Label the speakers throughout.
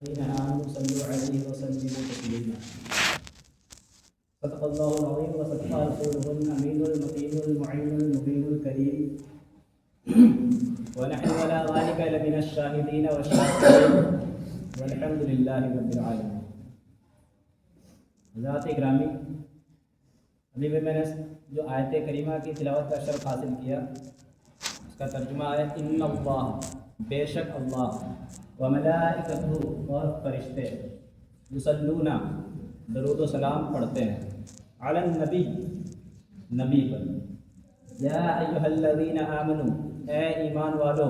Speaker 1: الذين آمنوا صلوا عليه وسلموا تسليما. صدق الله العظيم وصدق رسوله الأمين المطيع المعين المبين الكريم ونحن على ذلك لمن الشاهدين والشاكرين والحمد لله رب العالمين. حضرات اکرامی، ابھی بھی میں نے جو آیت کریمہ کی تلاوت کا شرف حاصل کیا، اس کا ترجمہ ہے ان اللہ، بے شک اللہ، وملائکتہ، اور فرشتے، یصلون، درود و سلام پڑھتے ہیں، علی النبی، نبی پر، یا ایھا الذین آمنوا، اے ایمان والو،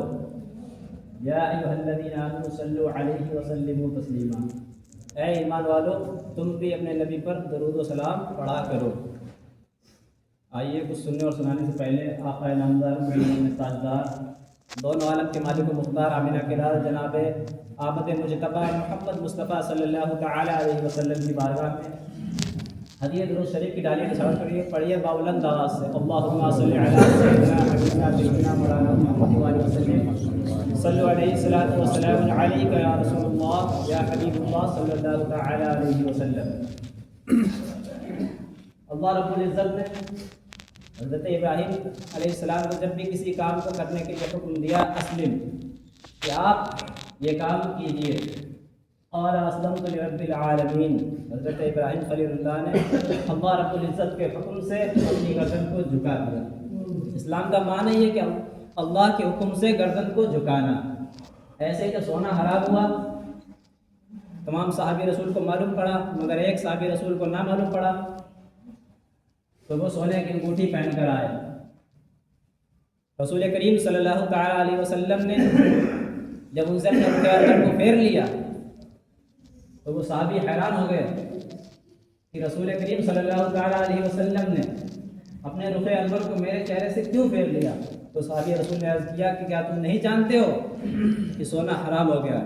Speaker 1: یا ایھا الذین آمنوا صلوا علیہ وسلموا تسلیما، اے ایمان والو تم بھی اپنے نبی پر درود و سلام پڑھا کرو. آئیے کچھ سننے اور سنانے سے پہلے آقا نامدار مدینہ تاجدار دونوں عالم کے مالک و مختار آمینہ کے لال جناب آمد مجتبیٰ محمد مصطفیٰ صلی اللہ تعالی علیہ وسلم کی بارگاہ میں ہدیہ درود شریف کی ڈالی نثار کریے، پڑھیے باولند آواز سے اللہم صلی علی سیدنا حبیبنا سیدنا مولانا محمد وآلہ وسلم صلو علیہ الصلاۃ والسلام علیک یا رسول اللہ یا حبیب اللہ صلی اللہ تعالی علیہ وسلم. اللہ رب العزت نے حضرت ابراہیم علیہ السلام کو جب بھی کسی کام کو کرنے کے لیے حکم دیا، اسلم، کہ آپ یہ کام کیجیے، اور اسلمت لرب العالمین، حضرت ابراہیم خلیل اللہ نے اللہ رب العزت کے حکم سے اپنی گردن کو جھکا دیا. اسلام کا معنی یہ کہ اللہ کے حکم سے گردن کو جھکانا. ایسے کہ سونا حرام ہوا، تمام صحابی رسول کو معلوم پڑا، مگر ایک صحابی رسول کو نہ معلوم پڑا، تو وہ سونے کی انگوٹھی پہن کر آئے. رسول کریم صلی اللہ تعالی علیہ وسلم نے جب ان سے اپنے رخ انور کو پھیر لیا تو وہ صحابی حیران ہو گئے کہ رسول کریم صلی اللہ تعالی علیہ وسلم نے اپنے رخ انور کو میرے چہرے سے کیوں پھیر لیا؟ تو صحابی رسول نے عرض کیا کہ کیا تم نہیں جانتے ہو کہ سونا حرام ہو گیا؟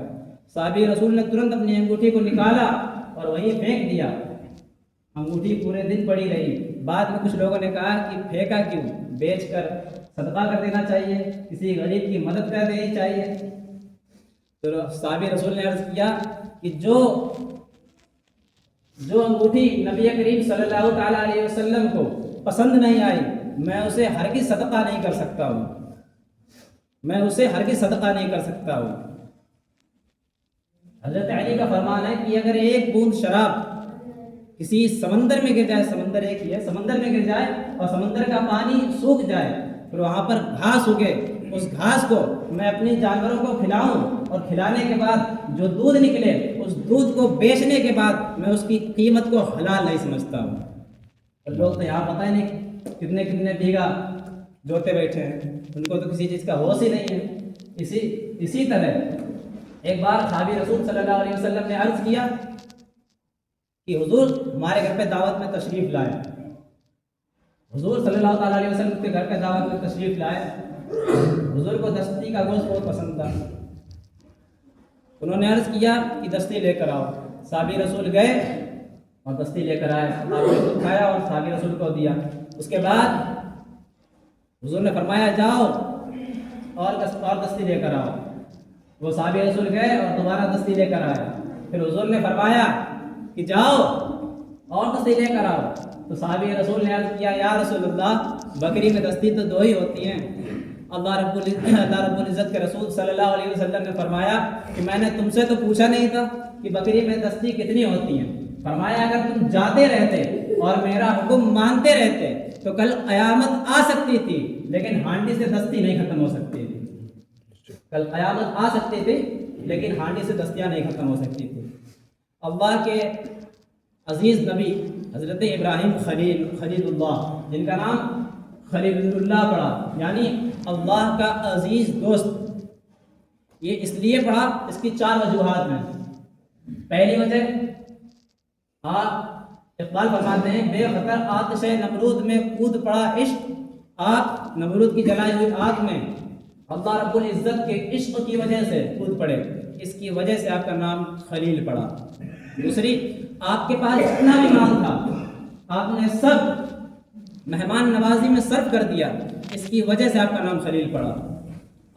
Speaker 1: صحابی رسول نے ترنت اپنی انگوٹھی کو نکالا اور وہیں پھینک دیا. انگوٹھی پورے دن پڑی رہی. بعد میں کچھ لوگوں نے کہا کہ پھینکا کیوں؟ بیچ کر صدقہ کر دینا چاہیے، کسی غریب کی مدد کر دینی چاہیے. تو صحابی رسول نے عرض کیا کہ جو انگوٹھی نبی کریم صلی اللہ تعالی علیہ وسلم کو پسند نہیں آئی، میں اسے ہرگز صدقہ نہیں کر سکتا ہوں، میں اسے ہرگز صدقہ نہیں کر سکتا ہوں. حضرت علی کا فرمان ہے کہ اگر ایک بوند شراب کسی سمندر میں گر جائے، سمندر ایک ہی ہے، سمندر میں گر جائے اور سمندر کا پانی سوکھ جائے، پھر وہاں پر گھاس اگے، اس گھاس کو میں اپنے جانوروں کو کھلاؤں اور کھلانے کے بعد جو دودھ نکلے، اس دودھ کو بیچنے کے بعد میں اس کی قیمت کو حلال نہیں سمجھتا ہوں. لوگ تو یہاں پتہ ہی نہیں کتنے کتنے بیگھا جوتے بیٹھے ہیں، ان کو تو کسی چیز کا ہوش ہی نہیں ہے. اسی طرح ایک بار صحابی رسول صلی اللہ علیہ وسلم نے عرض کیا کہ حضور ہمارے گھر پہ دعوت میں تشریف لائے. حضور صلی اللہ تعالیٰ علیہ وسلم کے گھر پہ دعوت میں تشریف لائے. حضور کو دستی کا گوشت بہت پسند تھا. انہوں نے عرض کیا کہ دستی لے کر آؤ. صحابی رسول گئے اور دستی لے کر آئے. آپ نے خود کھایا اور صحابی رسول کو دیا. اس کے بعد حضور نے فرمایا جاؤ اور دستی لے کر آؤ. وہ صحابی رسول گئے اور دوبارہ دستی لے کر آئے. پھر حضور نے فرمایا کہ جاؤ اور دستی لے کر آؤ. تو صحابی رسول نے عرض کیا یا رسول اللہ، بکری میں دستی تو دو ہی ہوتی ہیں. اللہ رب العزت کے رسول صلی اللہ علیہ وسلم نے فرمایا کہ میں نے تم سے تو پوچھا نہیں تھا کہ بکری میں دستی کتنی ہوتی ہیں. فرمایا اگر تم جاتے رہتے اور میرا حکم مانتے رہتے تو کل قیامت آ سکتی تھی، لیکن ہانڈی سے دستی نہیں ختم ہو سکتی تھی. کل قیامت آ سکتی تھی لیکن ہانڈی سے دستیاں نہیں ختم ہو سکتی تھی. اللہ کے عزیز نبی حضرت ابراہیم خلیل اللہ، جن کا نام خلیل اللہ پڑا، یعنی اللہ کا عزیز دوست. یہ اس لیے پڑھا، اس کی 4 وجوہات ہیں. پہلی وجہ، آپ اقبال فرماتے ہیں بے خطر آتش نمرود میں کود پڑا عشق، آگ نمرود کی جلائی ہوئی آگ میں اللہ رب العزت کے عشق کی وجہ سے کود پڑے، اس کی وجہ سے آپ کا نام خلیل پڑا. دوسری، آپ کے پاس جتنا بھی مال تھا آپ نے سب مہمان نوازی میں صرف کر دیا، اس کی وجہ سے آپ کا نام خلیل پڑا.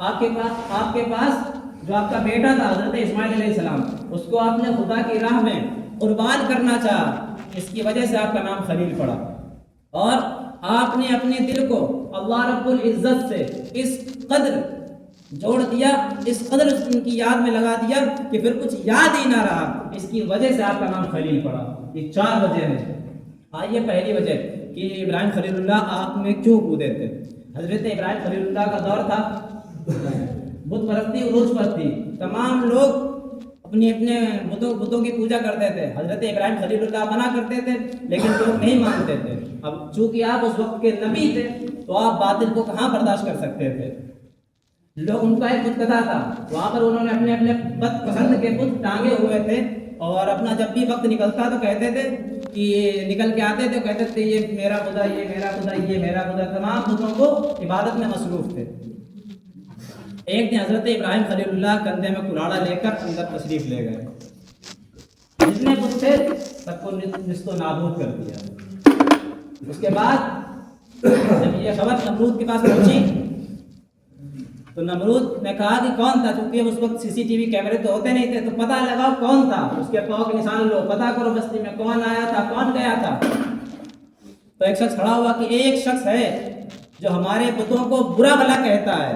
Speaker 1: آپ کے پاس جو آپ کا بیٹا تھا حضرت اسماعیل علیہ السلام، اس کو آپ نے خدا کی راہ میں قربان کرنا چاہا، اس کی وجہ سے آپ کا نام خلیل پڑا، اور آپ نے اپنے دل کو اللہ رب العزت سے اس قدر جوڑ دیا، اس قدر ان کی یاد میں لگا دیا کہ پھر کچھ یاد ہی نہ رہا، اس کی وجہ سے آپ کا نام خلیل پڑا۔ یہ 4 وجہ ہیں۔ آئیے پہلی وجہ کہ ابراہیم خلیل اللہ آگ میں کیوں کودے تھے۔ حضرت ابراہیم خلیل اللہ کا دور تھا بت پرستی عروج پر تھی، تمام لوگ اپنے بتوں کی پوجا کرتے تھے۔ حضرت ابراہیم خلیل اللہ منع کرتے تھے لیکن لوگ نہیں مانتے تھے۔ اب چونکہ آپ اس وقت کے نبی تھے تو آپ باطل کو کہاں برداشت کر سکتے تھے۔ لوگ ان کا ایک بت کتا تھا، وہاں پر انہوں نے اپنے اپنے بت پسند کے بت ٹانگے ہوئے تھے، اور اپنا جب بھی وقت نکلتا تو کہتے تھے کہ نکل کے آتے تھے، کہتے تھے یہ میرا خدا، یہ میرا خدا، یہ میرا خدا، تمام بتوں کو عبادت میں مصروف تھے۔ ایک دن حضرت ابراہیم خلیل اللہ کندھے میں کلاڑا لے کر اندر تشریف لے گئے، جتنے بت تھے سب کو نست و نابود کر دیا۔ اس کے بعد جب یہ خبر نمرود کے پاس پہنچی تو نمرود نے کہا کہ کون تھا، کیونکہ اس وقت CCTV کیمرے تو ہوتے نہیں تھے، تو پتہ لگاؤ کون تھا، اس کے پاؤں کے نشان لو، پتہ کرو بستی میں کون آیا تھا، کون گیا تھا۔ تو ایک شخص کھڑا ہوا کہ ایک شخص ہے جو ہمارے بتوں کو برا بھلا کہتا ہے،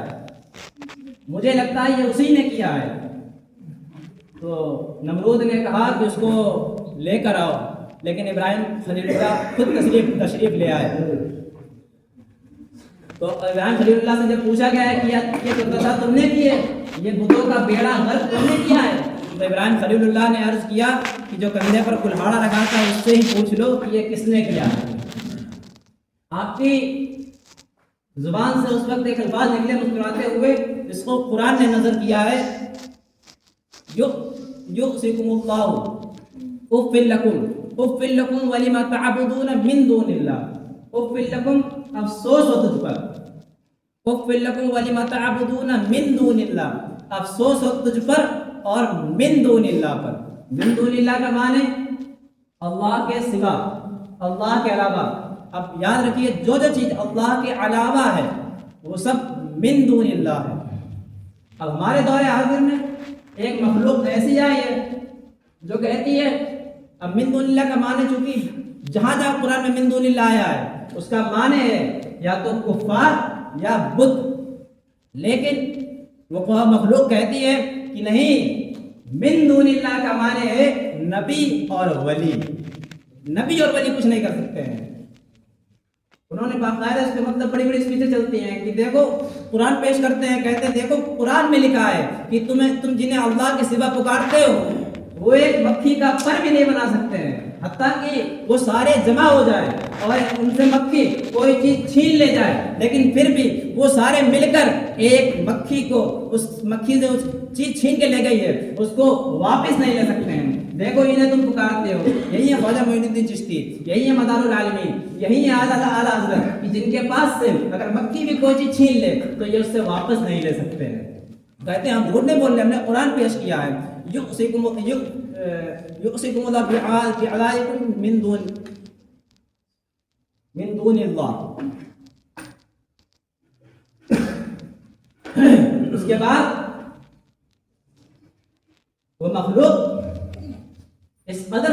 Speaker 1: مجھے لگتا ہے یہ اسی نے کیا ہے۔ تو نمرود نے کہا کہ اس کو لے کر آؤ، لیکن ابراہیم خلیل اللہ خود تشریف لے آئے۔ تو ابراہیم خلیل اللہ سے جب پوچھا گیا ہے کہ یہ تو تھا تم نے کیے، یہ بتوں کا بیڑا غرق تم نے کیا ہے، تو ابراہیم خلیل اللہ نے عرض کیا کہ جو کندھے پر کلہاڑا رکھا تھا اس سے ہی پوچھ لو کہ یہ کس نے کیا ہے۔ آپ کی زبان سے اس وقت ایک الفاظ نکلے مسکراتے ہوئے، اس کو قرآن نے نظر کیا ہے، یؤسکم اللہ اف لکم ولما تعبدون من دون اللہ، اف لکم افسوس ہو تجھ پر، اف لکم ولما تعبدون من دون اللہ، افسوس ہو تجھ پر اور من دون اللہ پر۔ من دون اللہ کا معنی اللہ کے سوا، اللہ کے علاوہ۔ اب یاد رکھیے جو چیز اللہ کے علاوہ ہے وہ سب من دون اللہ ہے۔ اب ہمارے دور حاضر میں ایک مخلوق ایسی آئی ہے جو کہتی ہے، اب من دون اللہ کا معنی چونکہ جہاں جہاں قرآن میں من دون اللہ آیا ہے اس کا معنی ہے یا تو کفار یا بت، لیکن وہ مخلوق کہتی ہے کہ نہیں، من دون اللہ کا معنی ہے نبی اور ولی۔ نبی اور ولی کچھ نہیں کر سکتے ہیں۔ انہوں نے باقاعدہ اس کے مطلب بڑی بڑی اسپیچیں چلتی ہیں کہ دیکھو قرآن پیش کرتے ہیں، کہتے ہیں دیکھو قرآن میں لکھا ہے کہ تم جنہیں اللہ کے سوا پکارتے ہو وہ ایک مکھی کا پر بھی نہیں بنا سکتے ہیں، حتیٰ کہ وہ سارے جمع ہو جائے اور ان سے مکھی کوئی چیز چھین لے جائے، لیکن پھر بھی وہ سارے مل کر ایک مکھی کو، اس مکھی سے اس چیز چھین کے لے گئی ہے، اس کو واپس نہیں لے سکتے ہیں۔ دیکھو انہیں تم پکارتے ہو، یہی ہے خواجہ معین الدین چشتی، یہی ہے مدار العالمین، یہی ہے اعلیٰ حضرت کہ جن کے پاس سے اگر مکھی بھی کوئی چیز چھین لے تو یہ اس سے واپس نہیں لے سکتے ہیں۔ کہتے ہیں ہم جھوٹ نہیں بول رہے، ہم نے قرآن پیش کیا ہے، یؤسکم اللہ بعذابکم من دون اللہ۔ اس کے بعد وہ مخلوق اس قدر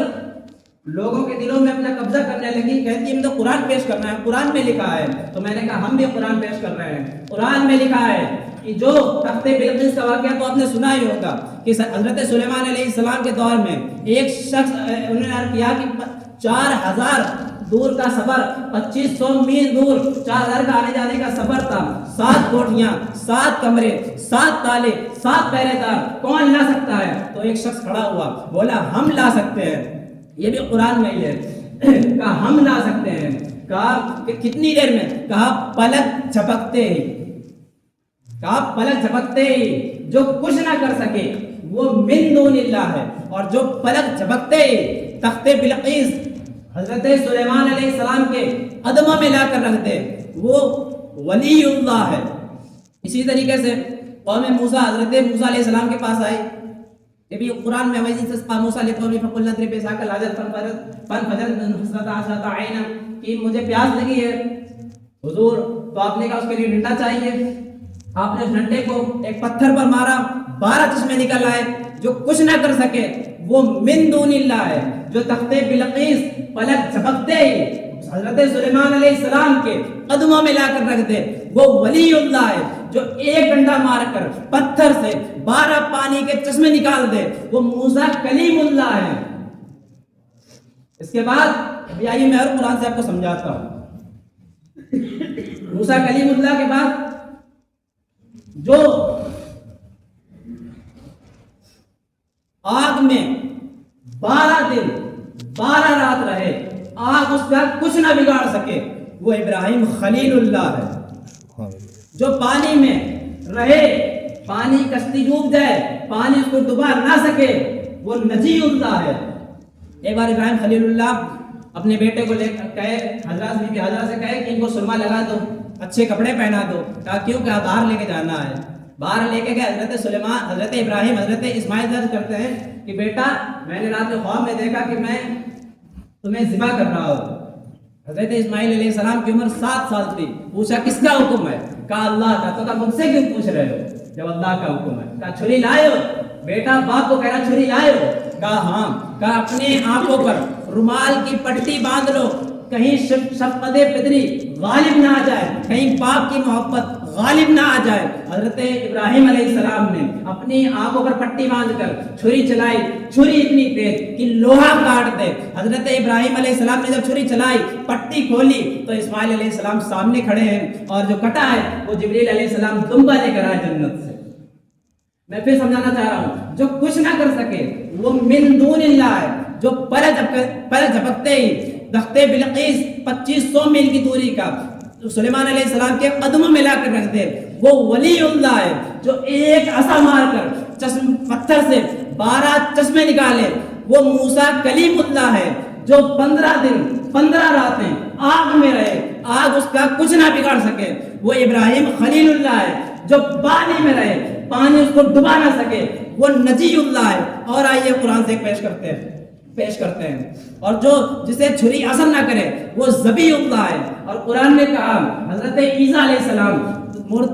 Speaker 1: لوگوں کے دلوں میں اپنا قبضہ کرنے لگی، کہتی ہے ہم تو قرآن پیش کرنا ہے، قرآن میں لکھا ہے۔ تو میں نے کہا ہم بھی قرآن پیش کر رہے ہیں، قرآن میں لکھا ہے کہ جو تخت بلقیس کا واقعہ تو آپ نے سنا ہی ہوگا کہ حضرت سلیمان علیہ السلام کے دور میں ایک شخص انہوں نے عرض کیا کہ 4000 دور کا سفر، 2500 میل دور، 4000 کا آنے جانے کا سفر تھا، 7 کوٹھیاں، 7 کمرے، 7 تالے، 7 پہرے دار، کون لا سکتا ہے؟ تو ایک شخص کھڑا ہوا بولا ہم لا سکتے ہیں، یہ بھی قرآن میں ہی ہے۔ کہا ہم لا سکتے ہیں، کہا کہ کتنی دیر میں؟ کہا پلک جھپکتے ہی، کہا پلک جھپکتے ہی، جو کچھ نہ کر سکے وہ من دون اللہ ہے، اور جو پلک جھپکتے ہی تخت بلقیس حضرت سلیمان علیہ السلام کے قدموں میں لا کر رکھ دے وہ ولی اللہ ہے۔ اسی طریقے سے قوم موسیٰ حضرت موسیٰ علیہ السلام کے پاس آئی، یہ بھی قرآن میں وَإِذِ اسْتَسْقَىٰ مُوسَىٰ لِقَوْمِهِ فَقُلْنَا اضْرِبْ بِعَصَاكَ الْحَجَرَ فَانْفَجَرَتْ مِنْهُ اثْنَتَا عَشْرَةَ عَيْنًا، کہ مجھے پیاس لگی ہے حضور، تو آپ نے کہا اس کے لیے ڈنڈا چاہیے، آپ نے اس ڈنڈے کو ایک پتھر پر مارا، 12 چشمے نکل آئے. جو کچھ نہ کر سکے وہ من دون اللہ ہے. جو تخت بلقیس پلک جھپکتے ہی حضرت سلیمان علیہ السلام کے قدموں میں لا کر رکھ دے وہ ولی اللہ ہے. جو ایک ڈنڈا مار کر پتھر سے 12 پانی کے چشمے نکال دے وہ موسیٰ کلیم اللہ ہے. اس کے بعد ابھی آئیے میں اور قرآن سے آپ کو سمجھاتا ہوں. موسیٰ کلیم اللہ کے بعد جو آگ میں 12 دن 12 رات رہے, آگ اس کا کچھ نہ بگاڑ سکے, وہ ابراہیم خلیل اللہ ہے. جو پانی میں رہے, پانی کشتی ڈوب جائے, پانی اس کو ڈبا نہ سکے, وہ نجی اللہ ہے. ایک بار ابراہیم خلیل اللہ اپنے بیٹے کو لے کر کہے, حضرت بی بی حضرت سے کہے کہ ان کو سرما لگا دو, اچھے کپڑے پہنا دو. کہا کیوں؟ کہ باہر لے کے جانا ہے. باہر لے کے گئے. حضرت سلیمان, حضرت ابراہیم, حضرت اسماعیل درج کرتے ہیں کہ بیٹا میں نے رات میں خواب میں دیکھا کہ میں تمہیں ذبح کر رہا ہوں. حضرت اسماعیل علیہ السلام کی عمر 7 سال تھی. پوچھا کس کا حکم ہے؟ کہا اللہ کا. تو کہا مجھ سے کیوں پوچھ رہے ہو جب اللہ کا حکم ہے؟ کہا چھری لائے ہو؟ بیٹا باپ کو کہہ رہا چھری لائے ہو؟ کہا ہاں. کہا اپنے آنکھوں پر رومال کی پٹی باندھ لو, کہیں شفقت پدری غالب نہ آ جائے, کہیں باپ کی محبت غالب نہ آ جائے. حضرت ابراہیم علیہ السلام نے اپنی آنکھوں پر پٹی باندھ کر چھری چلائی. چھری اتنی تیز کہ لوہا کاٹ دے. حضرت ابراہیم علیہ السلام نے جب چھری چلائی, پٹی کھولی تو اسماعیل علیہ السلام سامنے کھڑے ہیں, اور جو کٹا ہے وہ جبریل علیہ السلام دمبا لے کر آئے جنت سے. میں پھر سمجھانا چاہ رہا ہوں, جو کچھ نہ کر سکے وہ من دون اللہ ہے. جو پر جھپکتے ہی تخت بلقیس 2500 میل کی دوری کا سلیمان علیہ السلام کے قدموں میں لا کر رکھ دے وہ ولی اللہ ہے. جو ایک عصا مار کر پتھر سے 12 چشمے نکالے وہ موسیٰ کلیم اللہ ہے. جو 15 دن 15 راتیں آگ میں رہے, آگ اس کا کچھ نہ بگاڑ سکے وہ ابراہیم خلیل اللہ ہے. جو پانی میں رہے, پانی اس کو ڈبا نہ سکے وہ نجی اللہ ہے. اور آئیے قرآن سے پیش کرتے ہیں. اور جو جسے چھری اثر نہ کرے وہ ذبیح اللہ ہے. اور قرآن نے کہا حضرت عیسیٰ علیہ السلام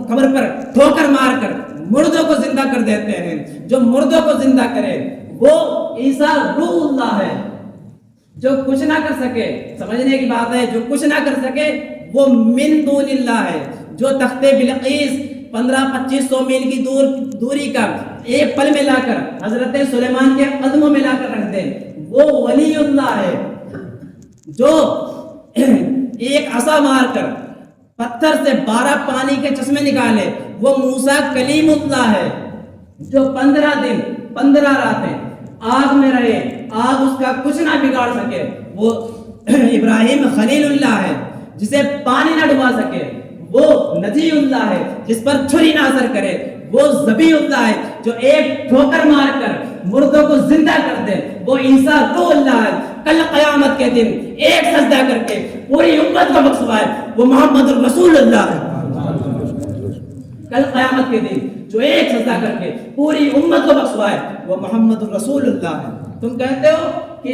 Speaker 1: قبر پر ٹھوکر مار کر مردوں کو زندہ کر دیتے ہیں. جو مردوں کو زندہ کرے وہ عیسیٰ روح اللہ ہے. جو کچھ نہ کر سکے, سمجھنے کی بات ہے, جو کچھ نہ کر سکے وہ من دون اللہ ہے. جو تخت بلقیس 1500-2500 میل کی دوری کا ایک پل میں لا کر حضرت سلیمان کے قدموں میں لا کر رکھ دے وہ ولی اللہ ہے. جو ایک عصا مار کر پتھر سے 12 پانی کے چشمے نکالے وہ موسیٰ کلیم اللہ ہے. جو 15 دن 15 راتیں آگ میں رہے, آگ اس کا کچھ نہ بگاڑ سکے وہ ابراہیم خلیل اللہ ہے. جسے پانی نہ ڈبا سکے وہ نجی اللہ ہے. جس پر چھری نہ اثر کرے وہ ذبیح اللہ ہے. جو ایک ٹھوکر مار کر مردوں کو زندہ کر دے وہ عیسیٰ روح اللہ ہے. کل قیامت کے دن ایک سجدہ کر کے پوری امت کو بخشوائے وہ محمد الرسول اللہ ہے. کل قیامت کے دن جو ایک سجدہ کر کے پوری امت کو بخشوائے وہ محمد الرسول اللہ ہے. تم کہتے ہو کہ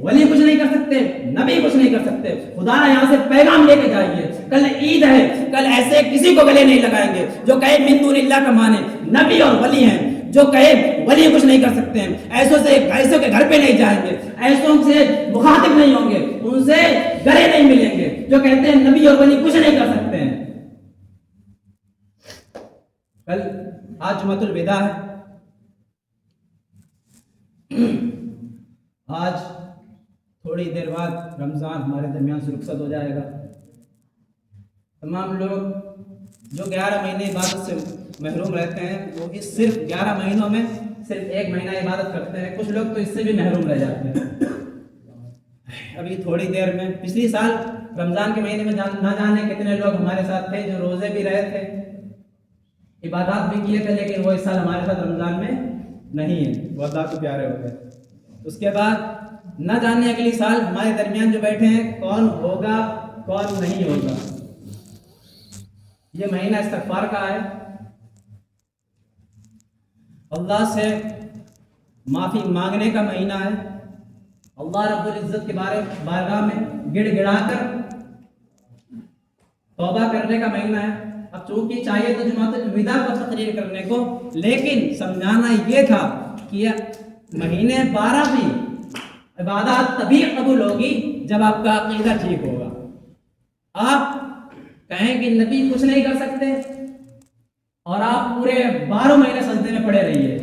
Speaker 1: ولی کچھ نہیں کر سکتے, نبی کچھ نہیں کر سکتے. خدا نے یہاں سے پیغام لے کے جائیے, کل عید ہے, کل ایسے کسی کو گلے نہیں لگائیں گے جو کہے من دون اللہ کا معنی نبی اور ولی ہیں. جو کہے ولی کچھ نہیں کر سکتے ہیں, ایسوں کے گھر پہ نہیں جائیں گے, ایسوں سے مخاطب نہیں ہوں گے, ان سے گلے نہیں ملیں گے. جو کہتے ہیں نبی اور ولی کچھ نہیں کر سکتے ہیں. کل آج جمعۃ الوداع ہے. آج تھوڑی دیر بعد رمضان ہمارے درمیان سے رخصت ہو جائے گا. تمام لوگ جو 11 مہینے عبادت سے محروم رہتے ہیں وہ اس صرف 11 مہینوں میں صرف 1 مہینہ عبادت کرتے ہیں. کچھ لوگ تو اس سے بھی محروم رہ جاتے ہیں. ابھی تھوڑی دیر میں پچھلی سال رمضان کے مہینے میں نہ جانے کتنے لوگ ہمارے ساتھ تھے جو روزے بھی رہے تھے, عبادات بھی کیے تھے, لیکن وہ اس سال ہمارے ساتھ رمضان میں نہیں ہے, وہ اللہ کو پیارے ہو گئے. اس کے بعد نہ جانے اگلی سال ہمارے درمیان جو بیٹھے ہیں کون ہوگا کون نہیں ہوگا. یہ مہینہ استغفار کا ہے, اللہ سے معافی مانگنے کا مہینہ ہے. اللہ رب العزت کے بارگاہ میں گڑ گڑا کر توبہ کرنے کا مہینہ ہے. اب چونکہ چاہیے تو جماعت الوداع کو تقریر کرنے کو، لیکن سمجھانا یہ تھا کہ مہینے 12 بھی عبادات تبھی قبول ہوگی جب آپ کا عقیدہ ٹھیک ہوگا۔ آپ کہیں کہ نبی کچھ نہیں کر سکتے اور آپ پورے 12 مہینے سجدے میں پڑے رہیے،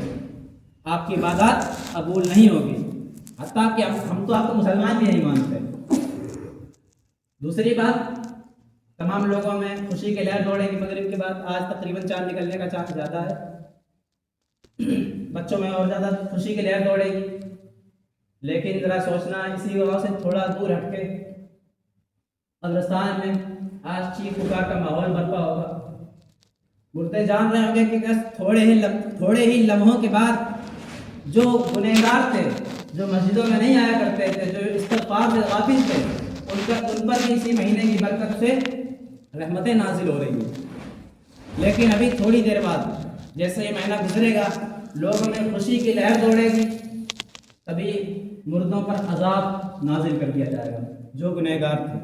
Speaker 1: آپ کی عبادات قبول نہیں ہوگی، حتیٰ کہ ہم تو آپ کو مسلمان بھی نہیں مانتے۔ دوسری بات، تمام لوگوں میں خوشی کے لہر دوڑے گی مغرب کے بعد، آج تقریباً چاند نکلنے کا چانس زیادہ ہے، بچوں میں اور زیادہ خوشی کے لہر دوڑے گی، لیکن ذرا سوچنا اسی وجہ سے تھوڑا دور ہٹ کے قبرستان میں آج چیخ پکار کا ماحول برپا ہوگا، مردے جان رہے ہوں گے کہ تھوڑے ہی لمحوں کے بعد جو گنہگار تھے، جو مسجدوں میں نہیں آیا کرتے تھے، جو استغفار سے غافل تھے، ان پر بھی اسی مہینے کی برکت سے رحمتیں نازل ہو رہی ہیں۔ لیکن ابھی تھوڑی دیر بعد جیسے یہ مہینہ گزرے گا، لوگوں میں خوشی کی لہر دوڑے گی، تبھی مردوں پر عذاب نازل کر دیا جائے گا جو گنہگار تھے۔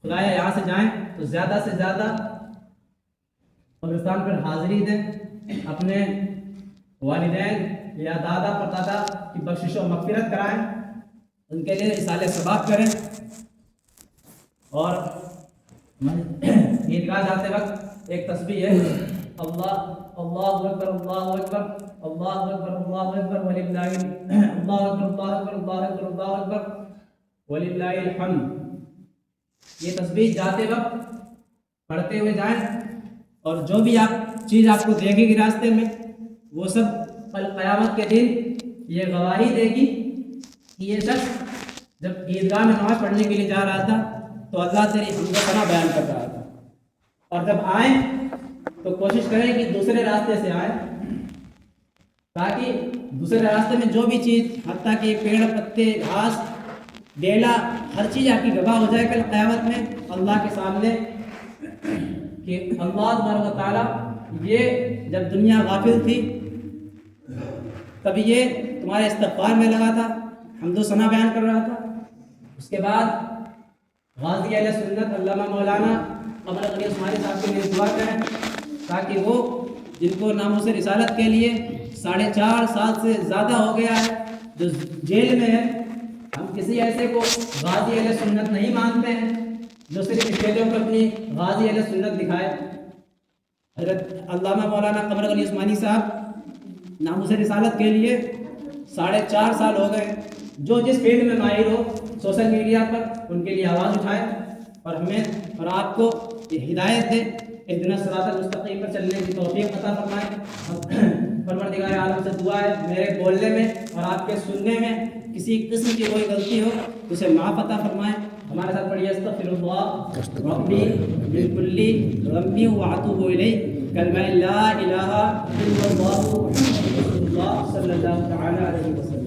Speaker 1: خدایا یہاں سے جائیں تو زیادہ سے زیادہ قبرستان پر حاضری دیں، اپنے والدین یا دادا پردادا کی بخشش و مغفرت کرائیں، ان کے لیے اصالہ ثواب کریں، اور عیدگاہ جاتے وقت ایک تسبیح ہے، اللہ اکبر اللہ اکبر اللہ اکبر اللہ اکبر وللہ اللہ اکبر اللہ اکبر اللہ اکبر اللہ اکبر وللہ الحمد۔ یہ تسبیح جاتے وقت پڑھتے ہوئے جائیں، اور جو بھی چیز آپ کو دے گی راستے میں، وہ سب کل قیامت کے دن یہ گواہی دے گی کہ یہ شخص جب عیدگاہ میں نماز پڑھنے کے لیے جا رہا تھا تو اللہ تیری حمد و ثنا بیان کر رہا تھا، اور جب آئیں تو کوشش کریں کہ دوسرے راستے سے آئیں، تاکہ دوسرے راستے میں جو بھی چیز، حتیٰ کہ پیڑ پتے گھاس ڈیلا ہر چیز آپ کی گواہ ہو جائے کل قیامت میں اللہ کے سامنے کہ اللہ تبارک و تعالیٰ یہ جب دنیا غافل تھی تب یہ تمہارے استغفار میں لگا تھا، حمد و ثنا بیان کر رہا تھا۔ اس کے بعد غازی اہل سنت علامہ مولانا قمر غنی عثمانی صاحب کے لیے دعا کریں، تاکہ وہ جن کو ناموس رسالت کے لیے 4.5 سال سے زیادہ ہو گیا ہے، جو جیل میں ہے، ہم کسی ایسے کو غازی اہل سنت نہیں مانتے ہیں جو صرف اسٹیجوں پر اپنی غازی اہل سنت دکھائے۔ حضرت علامہ مولانا قمر غنی عثمانی صاحب ناموس رسالت کے لیے 4.5 سال ہو گئے، جو جس فیلڈ میں ماہر ہو سوشل میڈیا پر ان کے لیے آواز اٹھائے، اور ہمیں اور آپ کو یہ ہدایت دے، اہدنا الصراط المستقیم پر چلنے کی توفیق عطا فرمائے۔ پروردگار عالم سے دعا ہے میرے بولنے میں اور آپ کے سننے میں کسی قسم کی کوئی غلطی ہو تو اسے معاف عطا فرمائے۔ ہمارے ساتھ پڑھیے استغفر اللہ ربی من کل ذنب واتوب الیہ، کلمہ لا الہ الا اللہ محمد رسول اللہ صلی اللہ تعالی علیہ وسلم۔